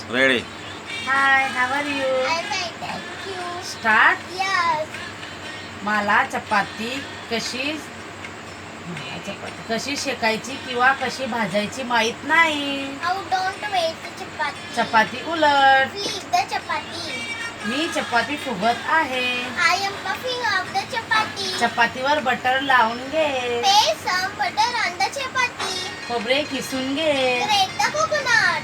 Ready. Hi, how are you? I'm fine, thank you. Start. Yes. मला चपाती कशी शेकायची किंवा कशी भाजायची माहित नाही. How don't wait the chapati. चपाती उलट. Flip the chapati. मी चपाती फुगत आहे. I am puffing up the chapati. चपातीवर बटर लावून घे. Pay some butter on the chapati. खोबरे किसून घे. Grate the coconut.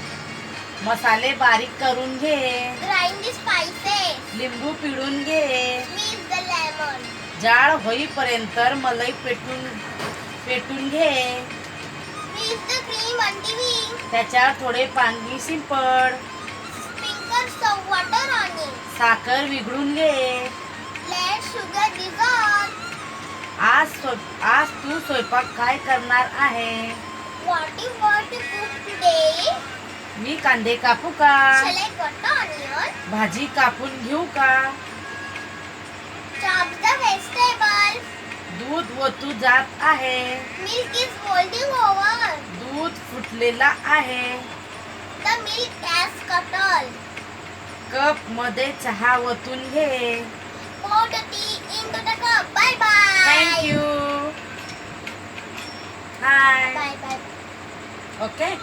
मसाले बारीक करून घे. Grind the spices. लिंबू पिळून घे. Squeeze the lemon. जाळ होईपर्यंत मलाई पेटून घे. Squeeze the cream until त्याच्यावर थोडे पाणी शिंपड. sprinkle some water on it. साखर विघळून घे. Let sugar dissolve. आज तू स्वयंपाक काय करणार आहे? What you want to cook today? मी कांदे कापू का? Shall I cut the onion? भाजी कापून घेऊ का? Chop the vegetable. दूध ओतू जात आहे. Milk is boiling over. दूध फुटलेला आहे. The milk has curdled. Cup मध्ये चहा ओतून घे. Pour the tea into the cup. Bye bye. Thank you. High. Bye bye. Okay